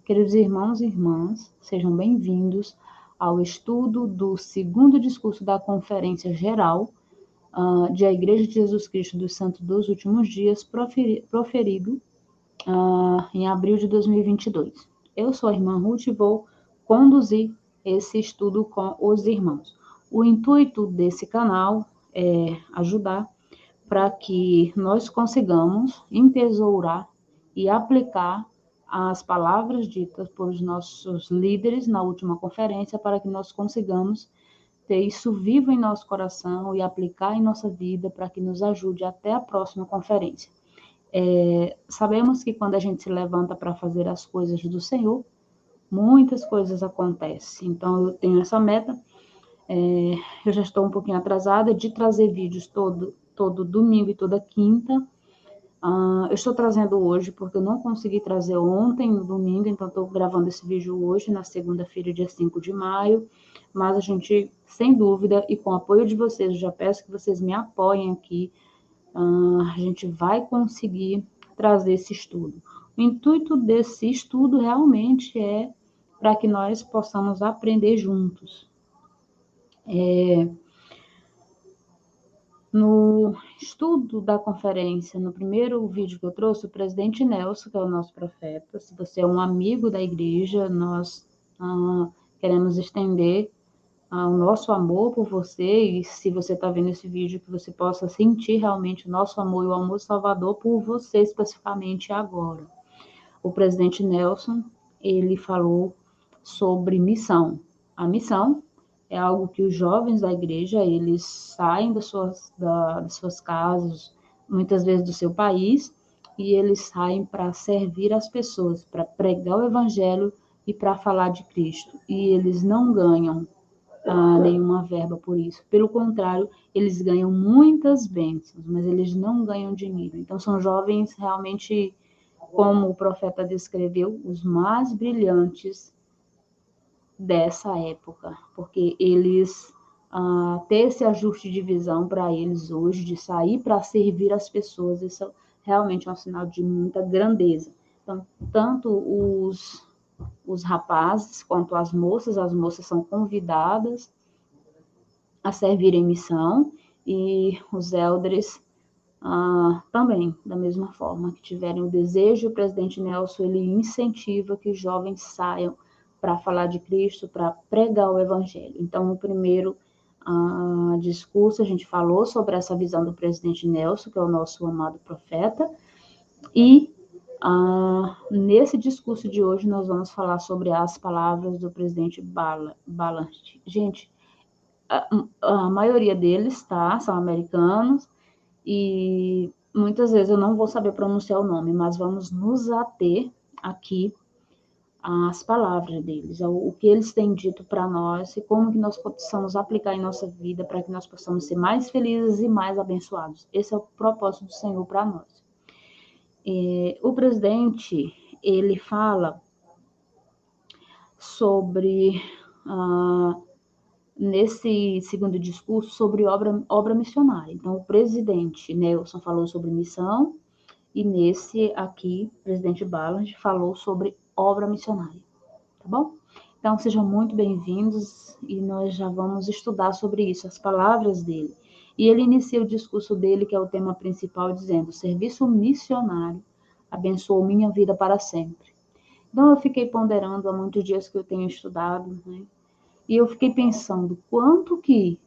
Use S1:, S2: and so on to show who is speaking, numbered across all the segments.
S1: Queridos irmãos e irmãs, sejam bem-vindos ao estudo do segundo discurso da Conferência Geral de A Igreja de Jesus Cristo dos Santos dos Últimos Dias, proferido em abril de 2022. Eu sou a irmã Ruth e vou conduzir esse estudo com os irmãos. O intuito desse canal é ajudar para que nós consigamos entesourar e aplicar as palavras ditas por nossos líderes na última conferência, para que nós consigamos ter isso vivo em nosso coração e aplicar em nossa vida, para que nos ajude até a próxima conferência. Sabemos que quando a gente se levanta para fazer as coisas do Senhor, muitas coisas acontecem. Então, eu tenho essa meta. Eu já estou um pouquinho atrasada de trazer vídeos todo domingo e toda quinta. Eu estou trazendo hoje porque eu não consegui trazer ontem, no domingo, então estou gravando esse vídeo hoje, na segunda-feira, dia 5 de maio. Mas a gente, sem dúvida, e com o apoio de vocês, eu já peço que vocês me apoiem aqui, a gente vai conseguir trazer esse estudo. O intuito desse estudo realmente é para que nós possamos aprender juntos. No estudo da conferência, no primeiro vídeo que eu trouxe, o presidente Nelson, que é o nosso profeta, se você é um amigo da igreja, nós queremos estender o nosso amor por você, e se você está vendo esse vídeo, que você possa sentir realmente o nosso amor e o amor salvador por você especificamente agora. O presidente Nelson, ele falou sobre missão. A missão é algo que os jovens da igreja, eles saem das suas casas, muitas vezes do seu país, e eles saem para servir as pessoas, para pregar o evangelho e para falar de Cristo. E eles não ganham nenhuma verba por isso. Pelo contrário, eles ganham muitas bênçãos, mas eles não ganham dinheiro. Então, são jovens realmente, como o profeta descreveu, os mais brilhantes dessa época, porque eles ter esse ajuste de visão para eles hoje, de sair para servir as pessoas, isso realmente é um sinal de muita grandeza. Então, tanto os rapazes quanto as moças são convidadas a servir em missão, e os elders também, da mesma forma, que tiverem o desejo. O presidente Nelson, ele incentiva que os jovens saiam para falar de Cristo, para pregar o evangelho. Então, no primeiro discurso, a gente falou sobre essa visão do presidente Nelson, que é o nosso amado profeta, e nesse discurso de hoje nós vamos falar sobre as palavras do presidente Ballard. Gente, a maioria deles, são americanos, e muitas vezes eu não vou saber pronunciar o nome, mas vamos nos ater aqui às palavras deles, o que eles têm dito para nós e como que nós possamos aplicar em nossa vida para que nós possamos ser mais felizes e mais abençoados. Esse é o propósito do Senhor para nós. O presidente, ele fala sobre, nesse segundo discurso, sobre obra missionária. Então, o presidente Nelson falou sobre missão, e nesse aqui, o presidente Ballard falou sobre obra missionária, tá bom? Então, sejam muito bem-vindos, e nós já vamos estudar sobre isso, as palavras dele. E ele inicia o discurso dele, que é o tema principal, dizendo: o serviço missionário abençoou minha vida para sempre. Então, eu fiquei ponderando há muitos dias que eu tenho estudado, né? E eu fiquei pensando quanto que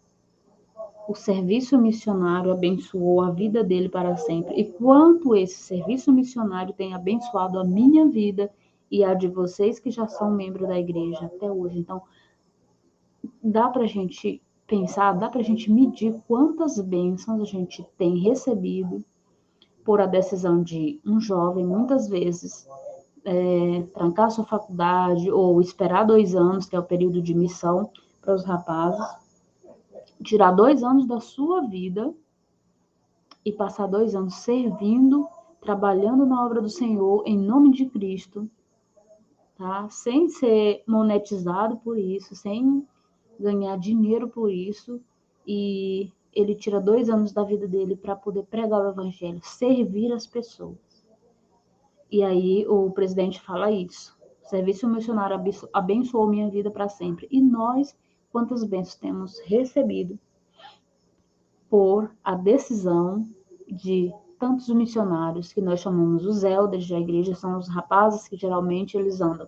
S1: o serviço missionário abençoou a vida dele para sempre, e quanto esse serviço missionário tem abençoado a minha vida e a de vocês que já são membros da igreja até hoje. Então, dá para a gente pensar, dá para a gente medir quantas bênçãos a gente tem recebido por a decisão de um jovem, muitas vezes, trancar sua faculdade ou esperar 2 anos, que é o período de missão para os rapazes, tirar 2 anos da sua vida e passar 2 anos servindo, trabalhando na obra do Senhor, em nome de Cristo, tá? Sem ser monetizado por isso, sem ganhar dinheiro por isso, e ele tira 2 anos da vida dele para poder pregar o evangelho, servir as pessoas. E aí o presidente fala isso. O serviço missionário abençoou minha vida para sempre. E nós, quantas bênçãos temos recebido por a decisão de tantos missionários que nós chamamos os elders da igreja, são os rapazes que geralmente eles andam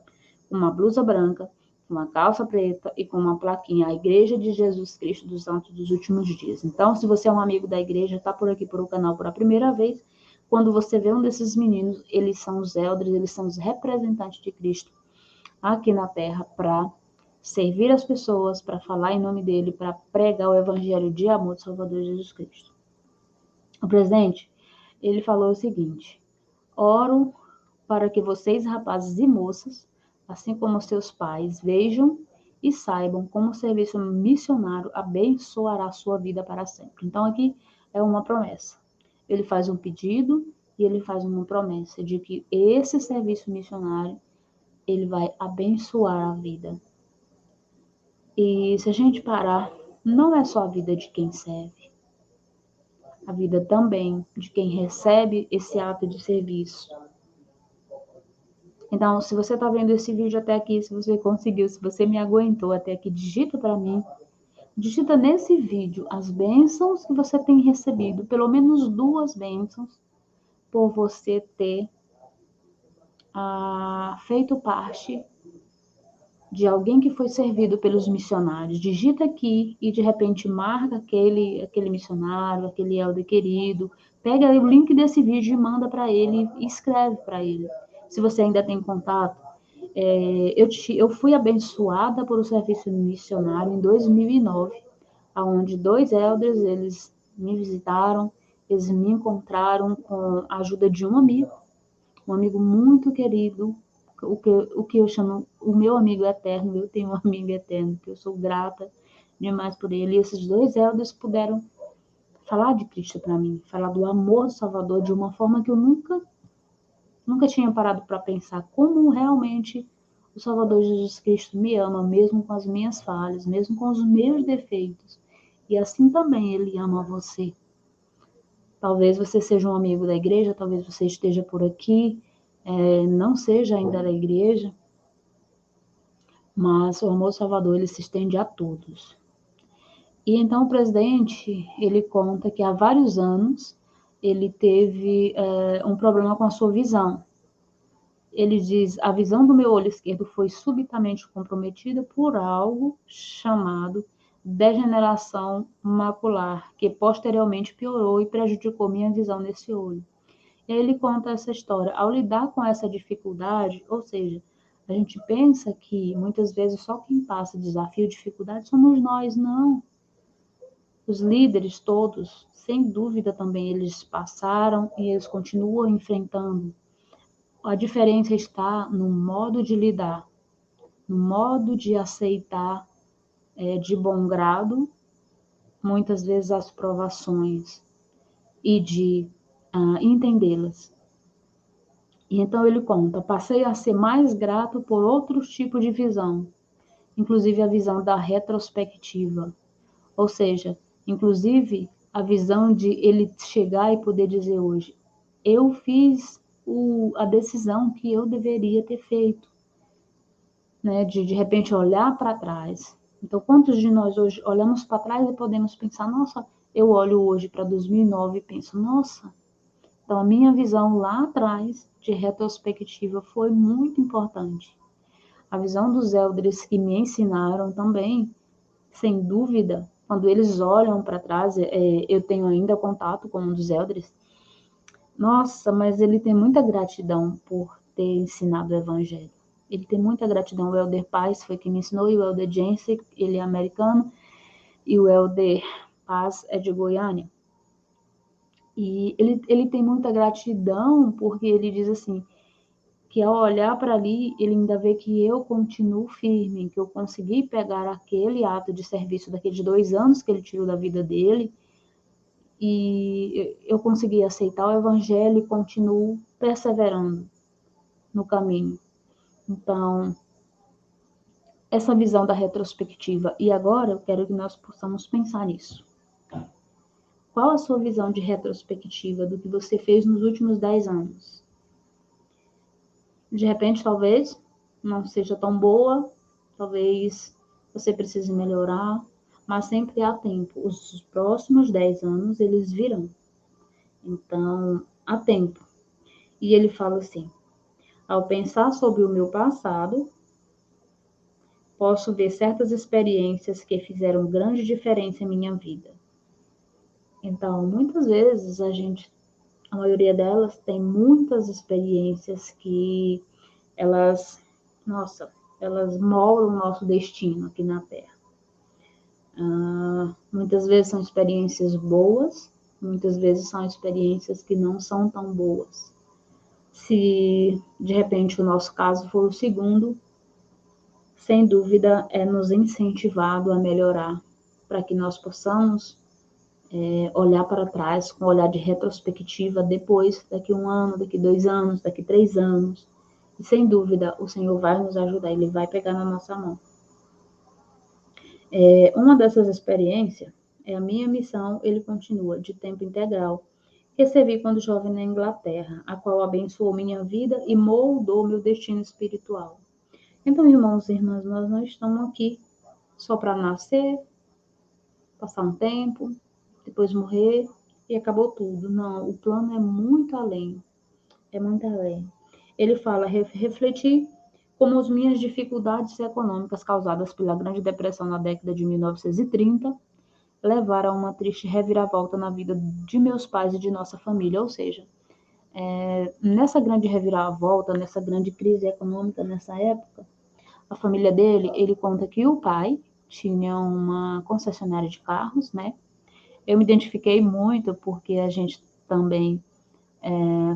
S1: com uma blusa branca, com uma calça preta e com uma plaquinha, a Igreja de Jesus Cristo dos Santos dos Últimos Dias. Então, se você é um amigo da igreja, está por aqui por o canal por a primeira vez, quando você vê um desses meninos, eles são os elders, eles são os representantes de Cristo aqui na terra para servir as pessoas, para falar em nome dele, para pregar o evangelho de amor do Salvador Jesus Cristo. O presidente, ele falou o seguinte: oro para que vocês, rapazes e moças, assim como seus pais, vejam e saibam como o serviço missionário abençoará a sua vida para sempre. Então, aqui é uma promessa. Ele faz um pedido e ele faz uma promessa de que esse serviço missionário, ele vai abençoar a vida. E se a gente parar, não é só a vida de quem serve, a vida também de quem recebe esse ato de serviço. Então, se você está vendo esse vídeo até aqui, se você conseguiu, se você me aguentou até aqui, digita para mim. Digita nesse vídeo as bênçãos que você tem recebido, pelo menos 2 bênçãos, por você ter feito parte de alguém que foi servido pelos missionários. Digita aqui e de repente marca aquele missionário, aquele elder querido. Pega o link desse vídeo e manda para ele e escreve para ele. Se você ainda tem contato, eu fui abençoada por um serviço missionário em 2009, onde 2 elders, eles me visitaram, eles me encontraram com a ajuda de um amigo muito querido, o que eu chamo o meu amigo eterno. Eu tenho um amigo eterno, que eu sou grata demais por ele. E esses 2 elders puderam falar de Cristo para mim, falar do amor do Salvador de uma forma que eu nunca tinha parado para pensar como realmente o Salvador Jesus Cristo me ama, mesmo com as minhas falhas, mesmo com os meus defeitos. E assim também ele ama você. Talvez você seja um amigo da igreja, talvez você esteja por aqui, não seja ainda da igreja, mas o amor do Salvador, ele se estende a todos. E então o presidente, ele conta que há vários anos ele teve um problema com a sua visão. Ele diz: a visão do meu olho esquerdo foi subitamente comprometida por algo chamado degeneração macular, que posteriormente piorou e prejudicou minha visão nesse olho. E aí ele conta essa história. Ao lidar com essa dificuldade, ou seja, a gente pensa que muitas vezes só quem passa desafio e dificuldade somos nós. Não. Os líderes todos, sem dúvida também, eles passaram e eles continuam enfrentando. A diferença está no modo de lidar, no modo de aceitar de bom grado, muitas vezes, as provações e de entendê-las. E então ele conta: passei a ser mais grato por outros tipos de visão, inclusive a visão da retrospectiva, ou seja, inclusive a visão de ele chegar e poder dizer hoje: eu fiz a decisão que eu deveria ter feito, né? De repente olhar para trás. Então, quantos de nós hoje olhamos para trás e podemos pensar: nossa, eu olho hoje para 2009 e penso: nossa, então a minha visão lá atrás, de retrospectiva, foi muito importante. A visão dos elders que me ensinaram também, sem dúvida, quando eles olham para trás, eu tenho ainda contato com um dos elders. Nossa, mas ele tem muita gratidão por ter ensinado o evangelho. Ele tem muita gratidão. O elder Paz foi quem me ensinou, e o elder Jensen, ele é americano, e o elder Paz é de Goiânia. E ele tem muita gratidão porque ele diz assim, que ao olhar para ali, ele ainda vê que eu continuo firme, que eu consegui pegar aquele ato de serviço daqueles 2 anos que ele tirou da vida dele, e eu consegui aceitar o evangelho e continuo perseverando no caminho. Então, essa visão da retrospectiva. E agora eu quero que nós possamos pensar nisso. Qual a sua visão de retrospectiva do que você fez nos últimos 10 anos? De repente, talvez, não seja tão boa, talvez você precise melhorar, mas sempre há tempo. Os próximos 10 anos, eles virão. Então, há tempo. E ele fala assim: ao pensar sobre o meu passado, posso ver certas experiências que fizeram grande diferença em minha vida. Então, muitas vezes a maioria delas tem muitas experiências que elas, nossa, elas moldam o nosso destino aqui na Terra. Muitas vezes são experiências boas, muitas vezes são experiências que não são tão boas. Se de repente o nosso caso for o segundo, sem dúvida é nos incentivado a melhorar, para que nós possamos olhar para trás com um olhar de retrospectiva depois, daqui 1 ano, daqui 2 anos, daqui 3 anos. E sem dúvida o Senhor vai nos ajudar, Ele vai pegar na nossa mão. Uma dessas experiências é a minha missão, ele continua, de tempo integral. Recebi quando jovem na Inglaterra, a qual abençoou minha vida e moldou meu destino espiritual. Então, irmãos e irmãs, nós não estamos aqui só para nascer, passar um tempo, depois morrer e acabou tudo. Não, o plano é muito além. É muito além. Ele fala, refletir como as minhas dificuldades econômicas causadas pela Grande Depressão na década de 1930 levaram a uma triste reviravolta na vida de meus pais e de nossa família. Ou seja, nessa grande reviravolta, nessa grande crise econômica, nessa época, a família dele, ele conta que o pai tinha uma concessionária de carros, né? Eu me identifiquei muito porque a gente também,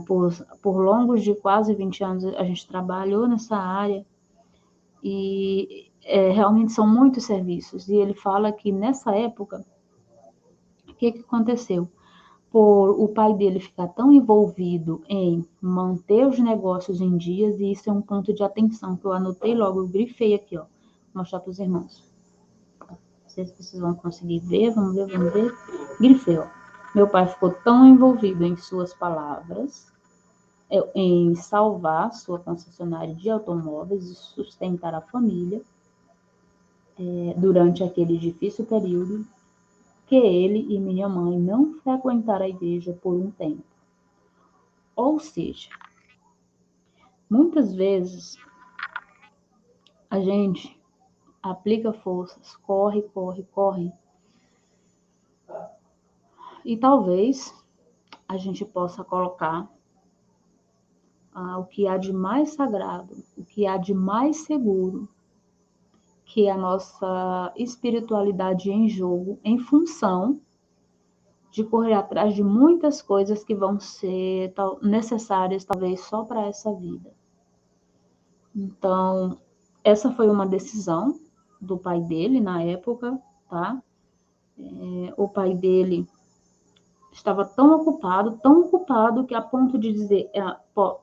S1: por longos de quase 20 anos, a gente trabalhou nessa área e realmente são muitos serviços. E ele fala que nessa época, o que aconteceu? Por o pai dele ficar tão envolvido em manter os negócios em dias, e isso é um ponto de atenção que eu anotei logo, eu grifei aqui, ó, vou mostrar para os irmãos. Não sei se vocês vão conseguir ver, vamos ver. Grifei, ó. Meu pai ficou tão envolvido em suas palavras, em salvar sua concessionária de automóveis e sustentar a família durante aquele difícil período, que ele e minha mãe não frequentaram a igreja por um tempo. Ou seja, muitas vezes a gente aplica forças, corre, e talvez a gente possa colocar o que há de mais sagrado, o que há de mais seguro, que é a nossa espiritualidade em jogo, em função de correr atrás de muitas coisas que vão ser necessárias, talvez, só para essa vida. Então, essa foi uma decisão do pai dele na época, tá? O pai dele estava tão ocupado, que a ponto de dizer,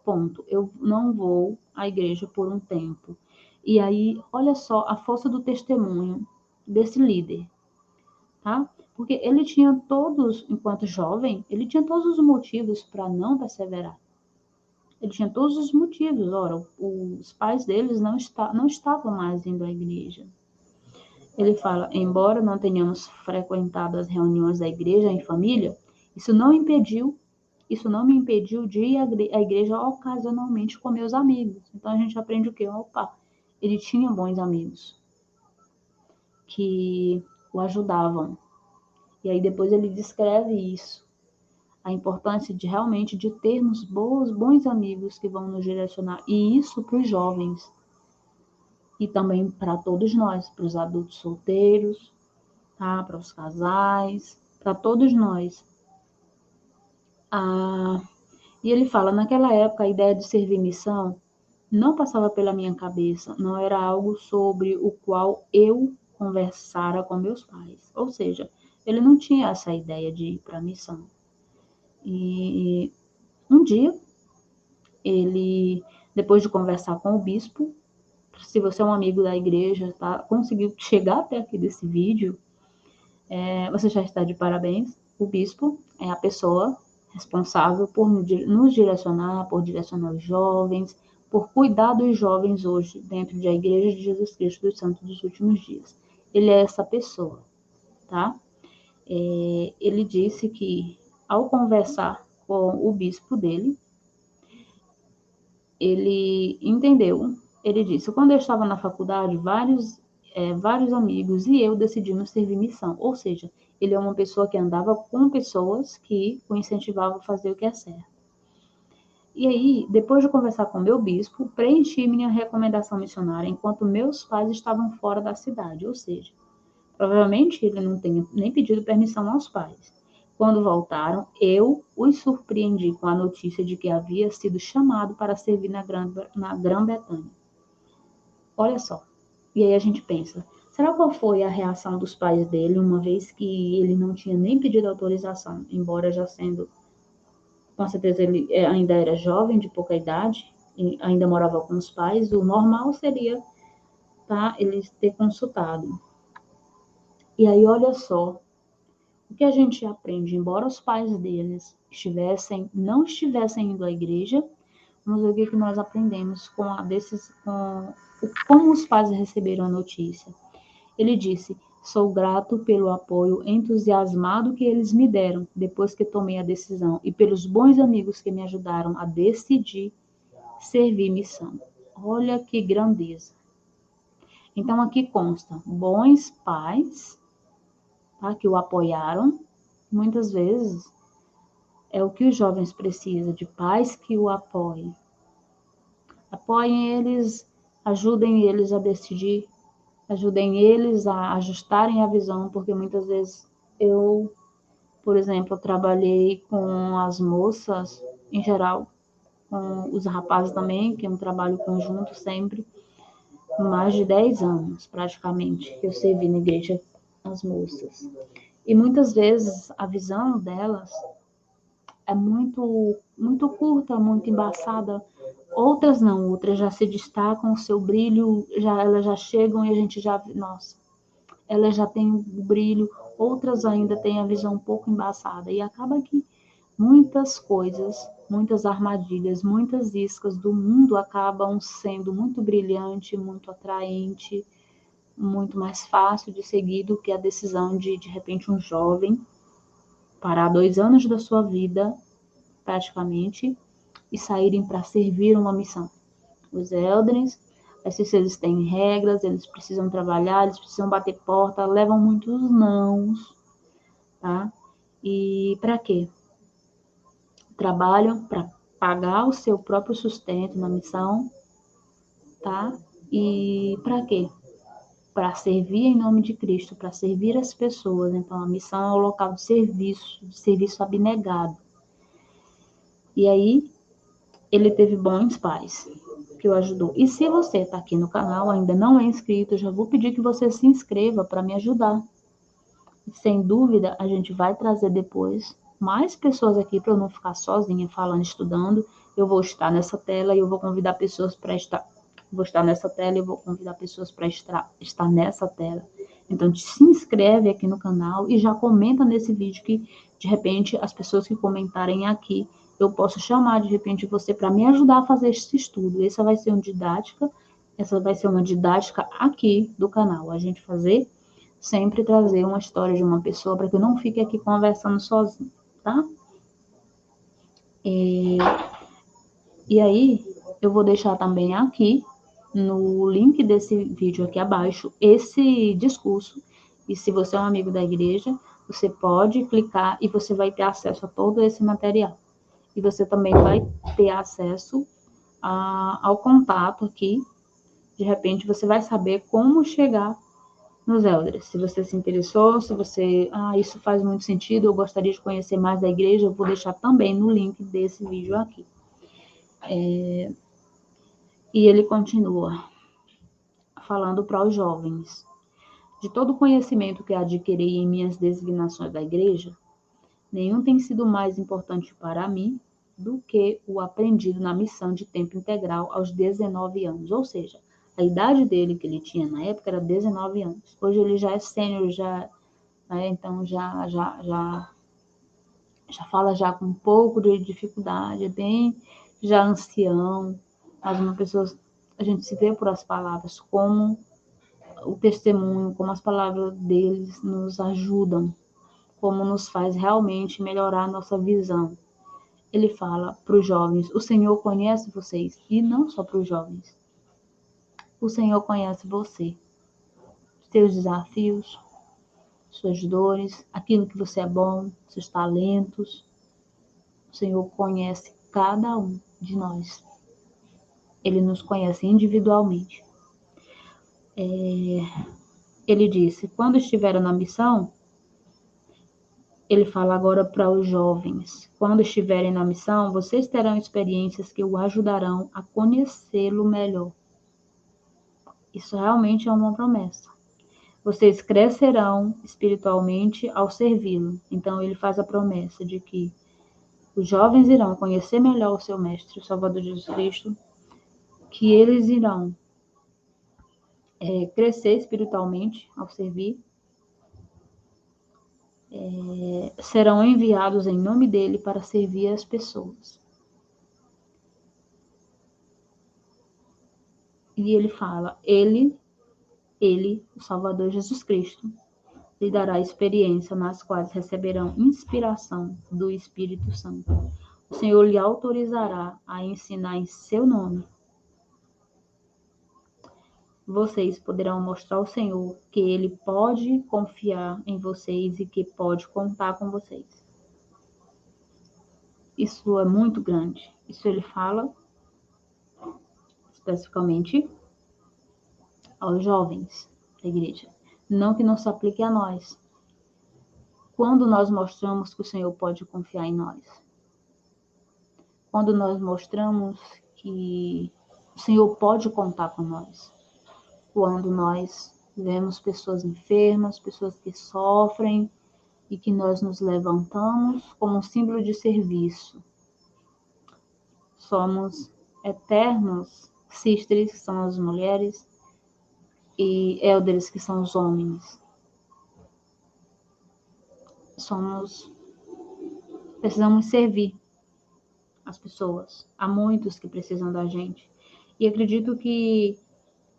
S1: ponto, eu não vou à igreja por um tempo. E aí, olha só a força do testemunho desse líder, tá? Porque ele tinha todos, enquanto jovem, ele tinha todos os motivos para não perseverar. Ele tinha todos os motivos. Ora, os pais deles não estavam mais indo à igreja. Ele fala, embora não tenhamos frequentado as reuniões da igreja em família, isso não me impediu de ir à igreja ocasionalmente com meus amigos. Então a gente aprende o quê? Opa, ele tinha bons amigos que o ajudavam. E aí depois ele descreve isso, a importância de realmente de termos bons amigos que vão nos direcionar. E isso para os jovens. E também para todos nós, para os adultos solteiros, tá? Para os casais, para todos nós. E ele fala, naquela época a ideia de servir missão não passava pela minha cabeça, não era algo sobre o qual eu conversara com meus pais. Ou seja, ele não tinha essa ideia de ir para a missão. E um dia, ele, depois de conversar com o bispo, se você é um amigo da igreja, tá, conseguiu chegar até aqui desse vídeo, você já está de parabéns. O bispo é a pessoa responsável por nos direcionar, por direcionar os jovens, por cuidar dos jovens hoje dentro da Igreja de Jesus Cristo dos Santos dos Últimos Dias. Ele é essa pessoa, tá? Ele disse que, ao conversar com o bispo dele, ele entendeu, ele disse, quando eu estava na faculdade, vários amigos e eu decidimos servir missão, ou seja, ele é uma pessoa que andava com pessoas que o incentivavam a fazer o que é certo. E aí, depois de conversar com meu bispo, preenchi minha recomendação missionária enquanto meus pais estavam fora da cidade, ou seja, provavelmente ele não tenha nem pedido permissão aos pais. Quando voltaram, eu os surpreendi com a notícia de que havia sido chamado para servir na Grã-Bretanha. Olha só. E aí a gente pensa, será qual foi a reação dos pais dele, uma vez que ele não tinha nem pedido autorização, embora já sendo, com certeza ele ainda era jovem, de pouca idade, e ainda morava com os pais, o normal seria, tá, ele ter consultado. E aí olha só, o que a gente aprende, embora os pais deles não estivessem indo à igreja, vamos ver o que nós aprendemos como os pais receberam a notícia. Ele disse, sou grato pelo apoio entusiasmado que eles me deram depois que tomei a decisão e pelos bons amigos que me ajudaram a decidir servir missão. Olha que grandeza. Então aqui consta, bons pais, tá, que o apoiaram. Muitas vezes é o que os jovens precisam, de pais que o apoiem. Apoiem eles, ajudem eles a decidir, ajudem eles a ajustarem a visão, porque muitas vezes eu, por exemplo, trabalhei com as moças, em geral, com os rapazes também, que é um trabalho conjunto sempre, mais de 10 anos, praticamente, que eu servi na igreja as moças. E muitas vezes a visão delas é muito curta, muito embaçada. Outras não, outras já se destacam, o seu brilho, elas já chegam e a gente já, nossa, elas já têm o brilho, outras ainda têm a visão um pouco embaçada. E acaba que muitas coisas, muitas armadilhas, muitas iscas do mundo acabam sendo muito brilhante, muito atraente, muito mais fácil de seguir do que a decisão de repente, um jovem parar 2 anos da sua vida, praticamente, e saírem para servir uma missão. Os elders, eles têm regras, eles precisam trabalhar, eles precisam bater porta, levam muitos nãos, tá? E para quê? Trabalham para pagar o seu próprio sustento na missão, tá? E para quê? Para servir em nome de Cristo, para servir as pessoas. Então, a missão é o local de serviço abnegado. E aí, ele teve bons pais que o ajudou. E se você está aqui no canal, ainda não é inscrito, eu já vou pedir que você se inscreva para me ajudar. Sem dúvida, a gente vai trazer depois mais pessoas aqui para eu não ficar sozinha falando, estudando. Eu vou estar nessa tela e eu vou convidar pessoas para estar. Vou estar nessa tela e eu vou convidar pessoas para estar nessa tela. Então, se inscreve aqui no canal e já comenta nesse vídeo que, de repente, as pessoas que comentarem aqui, eu posso chamar, de repente, você para me ajudar a fazer esse estudo. Essa vai ser uma didática aqui do canal. A gente sempre trazer uma história de uma pessoa para que eu não fique aqui conversando sozinho, tá? E aí, eu vou deixar também aqui, no link desse vídeo aqui abaixo, esse discurso. E se você é um amigo da igreja, você pode clicar e você vai ter acesso a todo esse material. E você também vai ter acesso ao contato aqui. De repente, você vai saber como chegar nos elders. Se você se interessou, se você, isso faz muito sentido, eu gostaria de conhecer mais da igreja, eu vou deixar também no link desse vídeo aqui. E ele continua falando para os jovens. De todo o conhecimento que adquiri em minhas designações da igreja, nenhum tem sido mais importante para mim do que o aprendido na missão de tempo integral aos 19 anos. Ou seja, a idade dele que ele tinha na época era 19 anos. Hoje ele já é sênior, então já fala já com um pouco de dificuldade, é bem já ancião, A gente se vê por as palavras, como o testemunho, como as palavras deles nos ajudam, como nos faz realmente melhorar a nossa visão. Ele fala para os jovens, o Senhor conhece vocês, e não só para os jovens. O Senhor conhece você, seus desafios, suas dores, aquilo que você é bom, seus talentos. O Senhor conhece cada um de nós. Ele nos conhece individualmente. Ele disse, quando estiveram na missão, ele fala agora para os jovens, quando estiverem na missão, vocês terão experiências que o ajudarão a conhecê-lo melhor. Isso realmente é uma promessa. Vocês crescerão espiritualmente ao servi-lo. Então, ele faz a promessa de que os jovens irão conhecer melhor o seu Mestre, o Salvador Jesus Cristo, que eles irão crescer espiritualmente ao servir, serão enviados em nome dele para servir as pessoas. E ele fala, ele, o Salvador Jesus Cristo, lhe dará experiência nas quais receberão inspiração do Espírito Santo. O Senhor lhe autorizará a ensinar em seu nome. Vocês poderão mostrar ao Senhor que ele pode confiar em vocês e que pode contar com vocês. Isso é muito grande. Isso ele fala especificamente aos jovens da igreja. Não que não se aplique a nós. Quando nós mostramos que o Senhor pode confiar em nós. Quando nós mostramos que o Senhor pode contar com nós. Quando nós vemos pessoas enfermas, pessoas que sofrem e que nós nos levantamos como um símbolo de serviço. Somos eternos sisters, que são as mulheres, e elders, que são os homens. Precisamos servir as pessoas. Há muitos que precisam da gente. E acredito que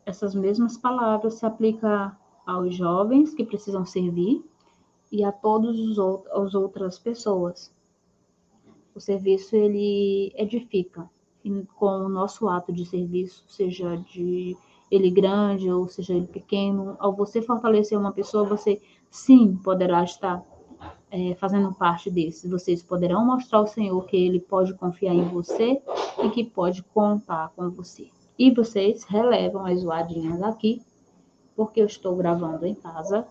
S1: essas mesmas palavras se aplicam aos jovens que precisam servir e a todas as outras pessoas. O serviço, ele edifica. E com o nosso ato de serviço, seja ele grande ou seja ele pequeno, ao você fortalecer uma pessoa, você sim poderá estar fazendo parte desse. Vocês poderão mostrar ao Senhor que ele pode confiar em você e que pode contar com você. E vocês relevam as zoadinhas aqui, porque eu estou gravando em casa.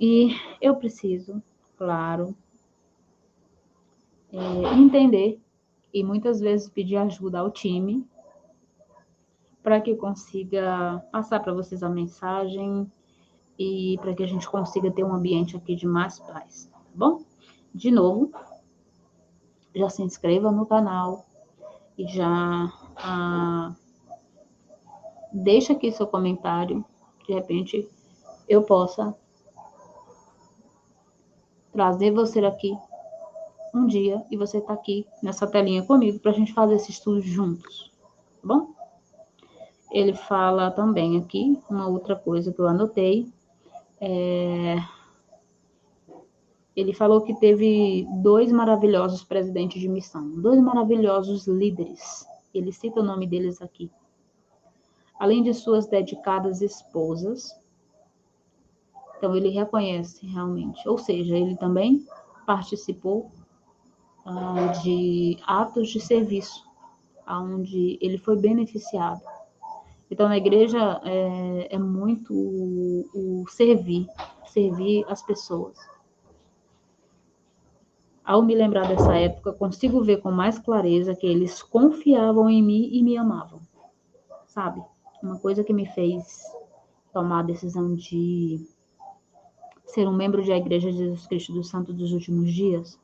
S1: E eu preciso, claro, entender e muitas vezes pedir ajuda ao time para que consiga passar para vocês a mensagem e para que a gente consiga ter um ambiente aqui de mais paz, tá bom? De novo, já se inscreva no canal e já deixa aqui seu comentário, de repente eu possa trazer você aqui um dia e você tá aqui nessa telinha comigo para a gente fazer esse estudo juntos, tá bom? Ele fala também aqui, uma outra coisa que eu anotei, ele falou que teve 2 maravilhosos presidentes de missão, 2 maravilhosos líderes, ele cita o nome deles aqui. Além de suas dedicadas esposas, então ele reconhece realmente, ou seja, ele também participou de atos de serviço, onde ele foi beneficiado. Então, na igreja é muito o servir as pessoas. Ao me lembrar dessa época, consigo ver com mais clareza que eles confiavam em mim e me amavam, sabe? Uma coisa que me fez tomar a decisão de ser um membro da Igreja de Jesus Cristo dos Santos dos Últimos Dias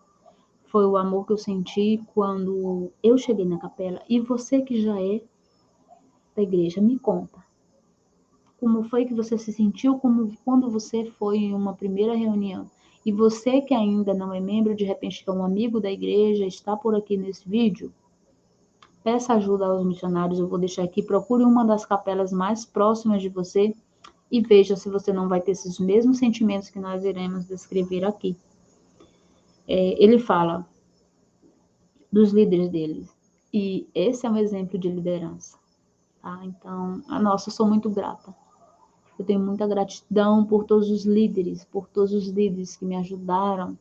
S1: foi o amor que eu senti quando eu cheguei na capela. E você que já é da igreja, me conta. Como foi que você se sentiu quando você foi em uma primeira reunião? E você que ainda não é membro, de repente que é um amigo da igreja, está por aqui nesse vídeo, peça ajuda aos missionários, eu vou deixar aqui, procure uma das capelas mais próximas de você e veja se você não vai ter esses mesmos sentimentos que nós iremos descrever aqui. Ele fala dos líderes deles, e esse é um exemplo de liderança. Tá? Então, eu sou muito grata. Eu tenho muita gratidão por todos os líderes que me ajudaram,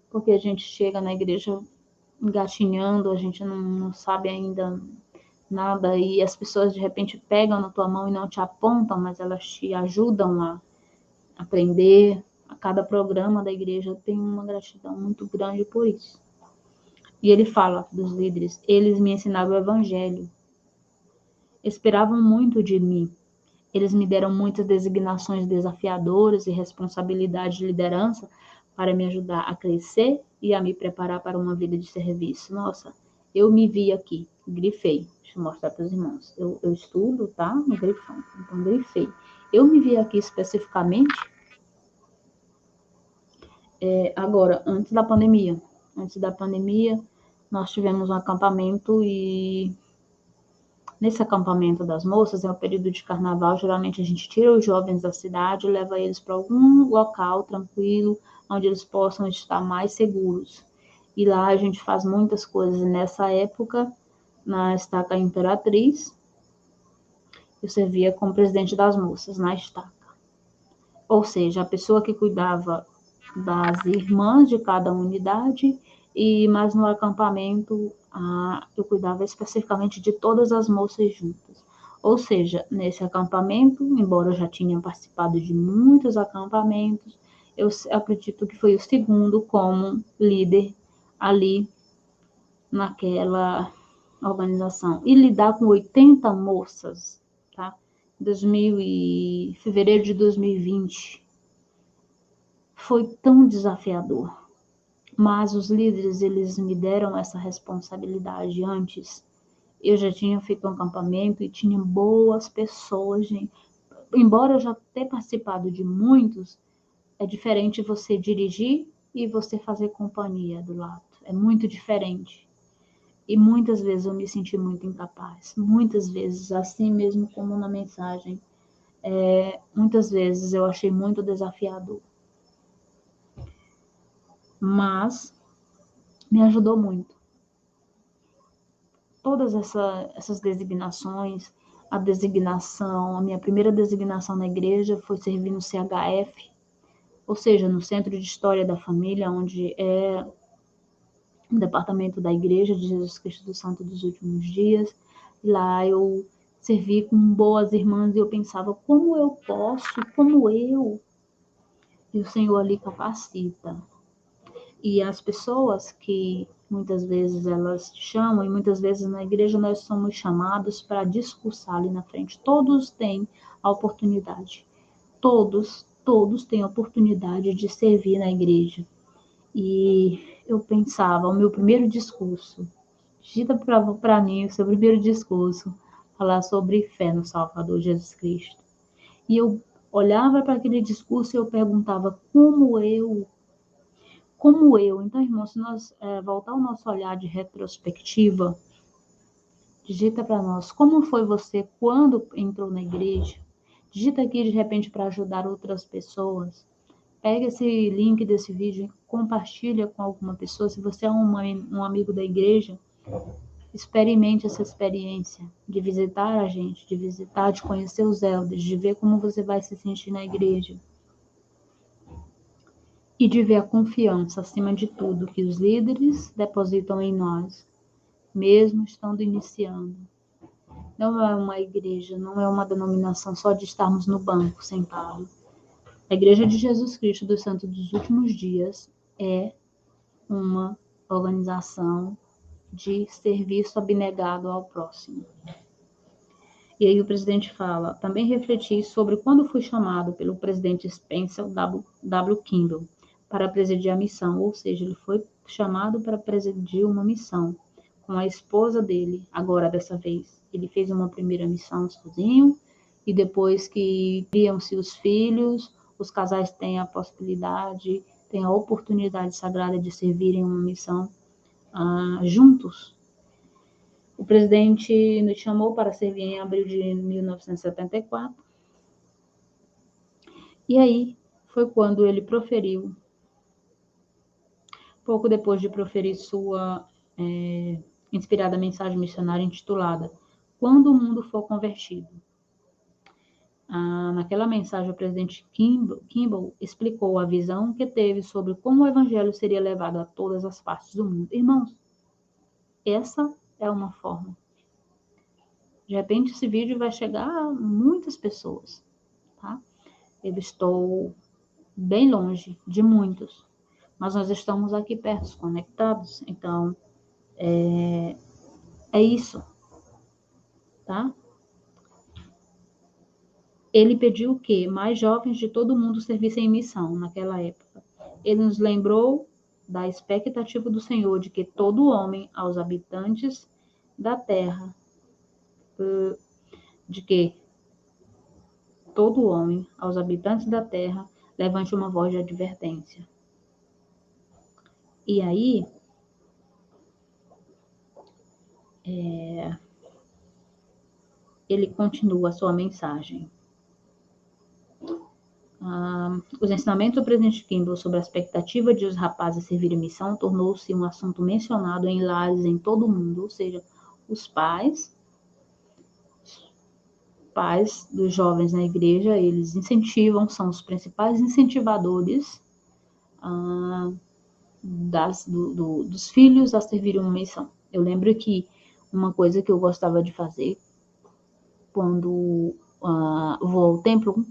S1: porque a gente chega na igreja engatinhando, a gente não sabe ainda nada, e as pessoas de repente pegam na tua mão e não te apontam, mas elas te ajudam a aprender. A cada programa da igreja eu tenho uma gratidão muito grande por isso. E ele fala dos líderes, eles me ensinaram o evangelho, esperavam muito de mim. Eles me deram muitas designações desafiadoras e responsabilidade de liderança para me ajudar a crescer e a me preparar para uma vida de serviço. Nossa, eu me vi aqui, grifei. Deixa eu mostrar para os irmãos. Eu estudo, tá? No grifão. Então, grifei. Eu me vi aqui especificamente agora, antes da pandemia. Antes da pandemia, nós tivemos um acampamento e nesse acampamento das moças, é o período de carnaval, geralmente a gente tira os jovens da cidade e leva eles para algum local tranquilo, onde eles possam estar mais seguros. E lá a gente faz muitas coisas. Nessa época, na Estaca Imperatriz, eu servia como presidente das moças na estaca. Ou seja, a pessoa que cuidava das irmãs de cada unidade, mas no acampamento eu cuidava especificamente de todas as moças juntas. Ou seja, nesse acampamento, embora eu já tinha participado de muitos acampamentos, eu acredito que foi o segundo como líder ali naquela organização. E lidar com 80 moças, tá? Fevereiro de 2020, foi tão desafiador. Mas os líderes, eles me deram essa responsabilidade antes. Eu já tinha feito um acampamento e tinha boas pessoas, gente. Embora eu já tenha participado de muitos, é diferente você dirigir e você fazer companhia do lado. É muito diferente. E muitas vezes eu me senti muito incapaz. Muitas vezes, assim mesmo como na mensagem. Muitas vezes eu achei muito desafiador. Mas me ajudou muito. Todas essas designações, a minha primeira designação na igreja foi servir no CHF, ou seja, no Centro de História da Família, onde é o departamento da Igreja de Jesus Cristo do Santo dos Últimos Dias. Lá eu servi com boas irmãs e eu pensava, como eu posso, E o Senhor ali capacita. E as pessoas que muitas vezes elas chamam, e muitas vezes na igreja nós somos chamados para discursar ali na frente. Todos têm a oportunidade. Todos têm a oportunidade de servir na igreja. E eu pensava, o meu primeiro discurso, digita para mim o seu primeiro discurso, falar sobre fé no Salvador Jesus Cristo. E eu olhava para aquele discurso e eu perguntava, como eu. Então, irmãos, se nós voltar o nosso olhar de retrospectiva, digita para nós, como foi você quando entrou na igreja? Digita aqui, de repente, para ajudar outras pessoas. Pega esse link desse vídeo e compartilha com alguma pessoa. Se você é um amigo da igreja, experimente essa experiência de visitar a gente, de conhecer os elders, de ver como você vai se sentir na igreja. E de ver a confiança, acima de tudo, que os líderes depositam em nós, mesmo estando iniciando. Não é uma igreja, não é uma denominação só de estarmos no banco sentado. A Igreja de Jesus Cristo dos Santos dos Últimos Dias é uma organização de serviço abnegado ao próximo. E aí o presidente fala, também refleti sobre quando fui chamado pelo presidente Spencer W. Kimball para presidir a missão, ou seja, ele foi chamado para presidir uma missão com a esposa dele, agora dessa vez. Ele fez uma primeira missão sozinho, e depois que criam-se os filhos, os casais têm a possibilidade, têm a oportunidade sagrada de servirem uma missão juntos. O presidente nos chamou para servir em abril de 1974. E aí foi quando ele proferiu, pouco depois de proferir sua inspirada mensagem missionária intitulada Quando o Mundo For Convertido. Naquela mensagem, o presidente Kimball explicou a visão que teve sobre como o evangelho seria levado a todas as partes do mundo. Irmãos, essa é uma forma. De repente, esse vídeo vai chegar a muitas pessoas, tá? Eu estou bem longe de muitos, mas nós estamos aqui perto, conectados. Então, é isso, tá? Ele pediu que mais jovens de todo mundo servissem em missão naquela época. Ele nos lembrou da expectativa do Senhor de que todo homem aos habitantes da terra, de que todo homem aos habitantes da terra levante uma voz de advertência. E aí, ele continua a sua mensagem. Os ensinamentos do presidente Kimball sobre a expectativa de os rapazes servirem missão tornou-se um assunto mencionado em lares em todo o mundo, ou seja, os pais dos jovens na igreja, eles incentivam, são os principais incentivadores dos filhos a servirem uma missão. Eu lembro que uma coisa que eu gostava de fazer quando vou ao templo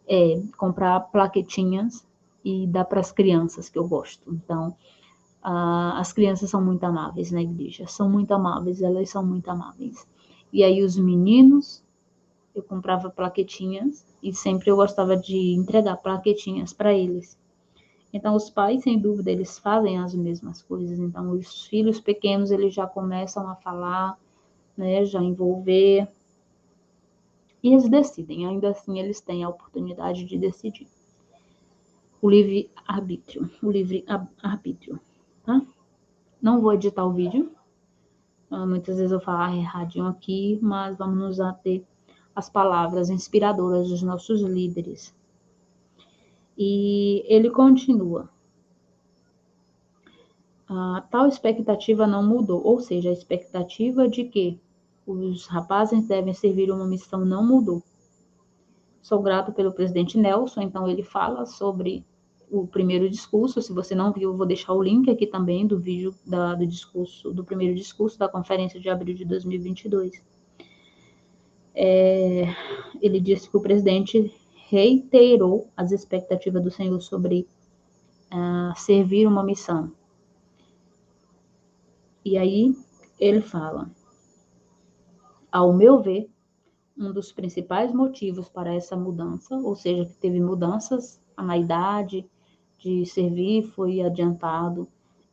S1: é comprar plaquetinhas e dar para as crianças que eu gosto. Então, as crianças são muito amáveis na igreja, são muito amáveis, elas são muito amáveis. E aí os meninos, eu comprava plaquetinhas e sempre eu gostava de entregar plaquetinhas para eles. Então, os pais, sem dúvida, eles fazem as mesmas coisas. Então, os filhos pequenos, eles já começam a falar, né, já envolver. E eles decidem, ainda assim, eles têm a oportunidade de decidir. O livre-arbítrio, tá? Não vou editar o vídeo. Muitas vezes eu falo erradinho aqui, mas vamos nos ater às palavras inspiradoras dos nossos líderes. E ele continua. Tal expectativa não mudou, ou seja, a expectativa de que os rapazes devem servir uma missão não mudou. Sou grato pelo presidente Nelson, então ele fala sobre o primeiro discurso. Se você não viu, eu vou deixar o link aqui também do vídeo do primeiro discurso da conferência de abril de 2022. Ele disse que o presidente reiterou as expectativas do Senhor sobre servir uma missão. E aí ele fala, ao meu ver, um dos principais motivos para essa mudança, ou seja, que teve mudanças na idade de servir, foi adiantado.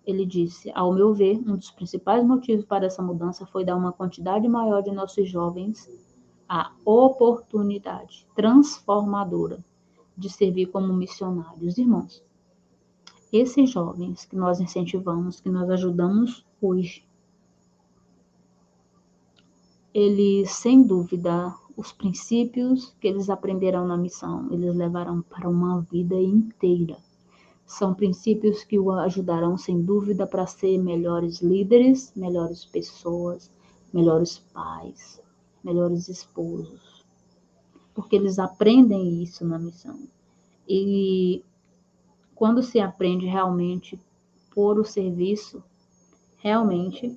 S1: Ele disse, ao meu ver, um dos principais motivos para essa mudança foi dar uma quantidade maior de nossos jovens a oportunidade transformadora de servir como missionários. Irmãos, esses jovens que nós incentivamos, que nós ajudamos hoje, eles, sem dúvida, os princípios que eles aprenderão na missão, eles levarão para uma vida inteira. São princípios que o ajudarão, sem dúvida, para ser melhores líderes, melhores pessoas, melhores pais, melhores esposos. Porque eles aprendem isso na missão. E quando se aprende realmente por o serviço, realmente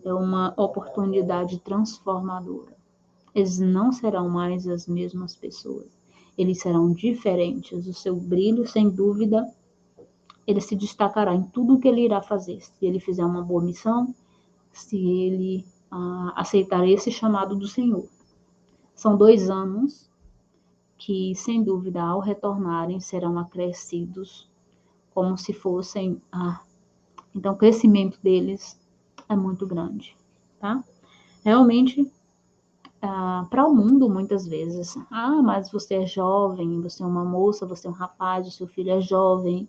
S1: é uma oportunidade transformadora. Eles não serão mais as mesmas pessoas. Eles serão diferentes. O seu brilho, sem dúvida, ele se destacará em tudo que ele irá fazer. Se ele fizer uma boa missão, se ele aceitar esse chamado do Senhor. São 2 anos que, sem dúvida, ao retornarem, serão acrescidos como se fossem... Então, o crescimento deles é muito grande, tá? Realmente, para o mundo, muitas vezes, mas você é jovem, você é uma moça, você é um rapaz, o seu filho é jovem.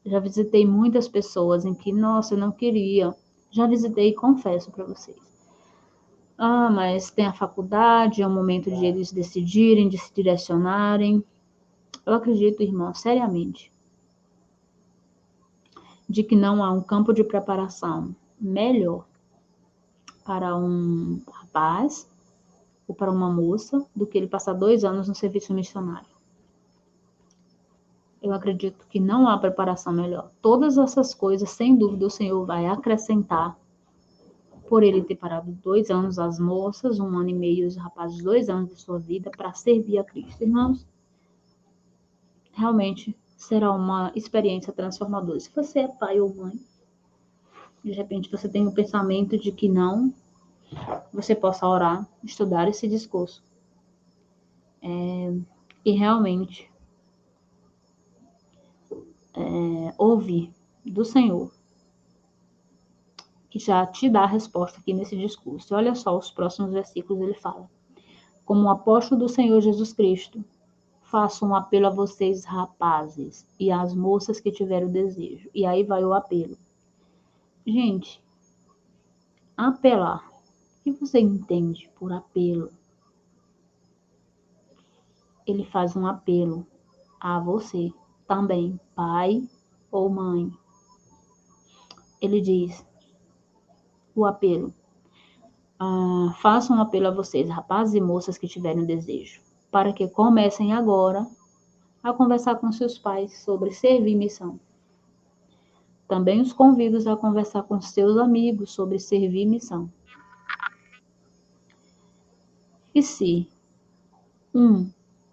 S1: Já visitei muitas pessoas em que, nossa, eu não queria. Já visitei e confesso para vocês. Mas tem a faculdade, é o momento de eles decidirem, de se direcionarem. Eu acredito, irmão, seriamente, de que não há um campo de preparação melhor para um rapaz ou para uma moça do que ele passar 2 anos no serviço missionário. Eu acredito que não há preparação melhor. Todas essas coisas, sem dúvida, o Senhor vai acrescentar por ele ter parado 2 anos as moças, 1 ano e meio os rapazes, 2 anos de sua vida para servir a Cristo. Irmãos, realmente será uma experiência transformadora. Se você é pai ou mãe, de repente você tem o pensamento de que não, você possa orar, estudar esse discurso. E realmente ouvir do Senhor, que já te dá a resposta aqui nesse discurso. E olha só, os próximos versículos ele fala: como apóstolo do Senhor Jesus Cristo, faço um apelo a vocês, rapazes, e às moças que tiverem desejo. E aí vai o apelo. Gente, apelar. O que você entende por apelo? Ele faz um apelo a você também, pai ou mãe. Ele diz o apelo. Faço um apelo a vocês, rapazes e moças que tiverem desejo, para que comecem agora a conversar com seus pais sobre servir missão. Também os convido a conversar com seus amigos sobre servir missão. E se um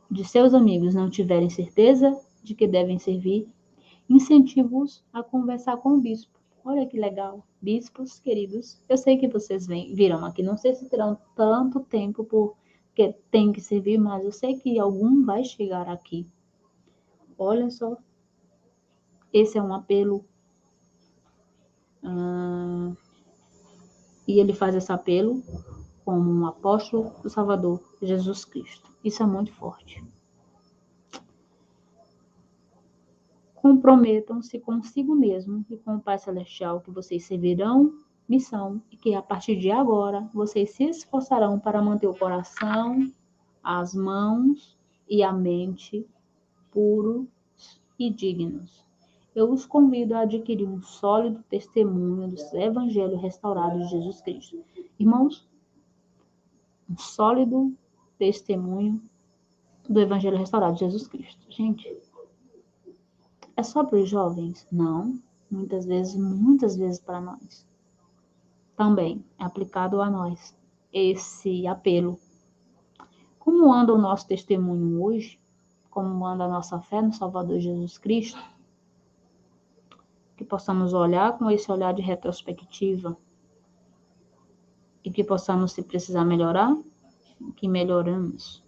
S1: de seus amigos não tiverem certeza de que devem servir, incentive-os a conversar com o bispo. Olha que legal. Bispos, queridos, eu sei que vocês virão aqui. Não sei se terão tanto tempo porque tem que servir, mas eu sei que algum vai chegar aqui. Olha só. Esse é um apelo. E ele faz esse apelo como um apóstolo do Salvador, Jesus Cristo. Isso é muito forte. Comprometam-se consigo mesmo e com o Pai Celestial que vocês servirão missão e que a partir de agora vocês se esforçarão para manter o coração, as mãos e a mente puros e dignos. Eu os convido a adquirir um sólido testemunho do Evangelho restaurado de Jesus Cristo. Irmãos, um sólido testemunho do Evangelho restaurado de Jesus Cristo. Gente, é só para os jovens? Não. Muitas vezes para nós. Também é aplicado a nós esse apelo. Como anda o nosso testemunho hoje? Como anda a nossa fé no Salvador Jesus Cristo? Que possamos olhar com esse olhar de retrospectiva e que possamos, se precisar melhorar, que melhoramos.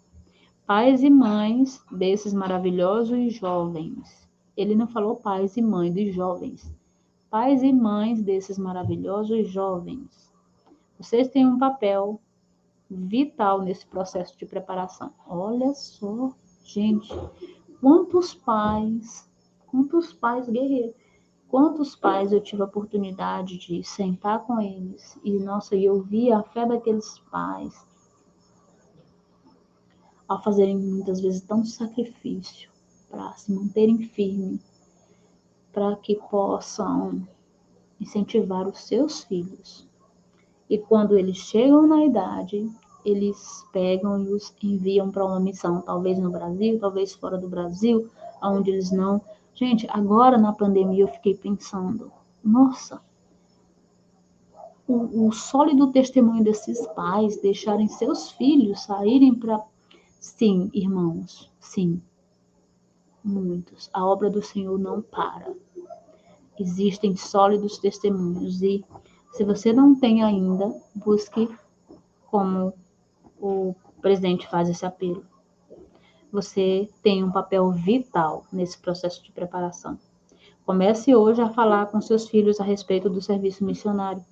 S1: Pais e mães desses maravilhosos jovens. Ele não falou pais e mães dos jovens. Pais e mães desses maravilhosos jovens. Vocês têm um papel vital nesse processo de preparação. Olha só, gente, quantos pais guerreiros, quantos pais eu tive a oportunidade de sentar com eles e, nossa, eu vi a fé daqueles pais ao fazerem muitas vezes tanto sacrifício para se manterem firmes, para que possam incentivar os seus filhos. E quando eles chegam na idade, eles pegam e os enviam para uma missão, talvez no Brasil, talvez fora do Brasil, onde eles não. Gente, agora na pandemia eu fiquei pensando, nossa, o sólido testemunho desses pais deixarem seus filhos saírem para. Sim, irmãos, sim, muitos. A obra do Senhor não para. Existem sólidos testemunhos e se você não tem ainda, busque como o presidente faz esse apelo. Você tem um papel vital nesse processo de preparação. Comece hoje a falar com seus filhos a respeito do serviço missionário.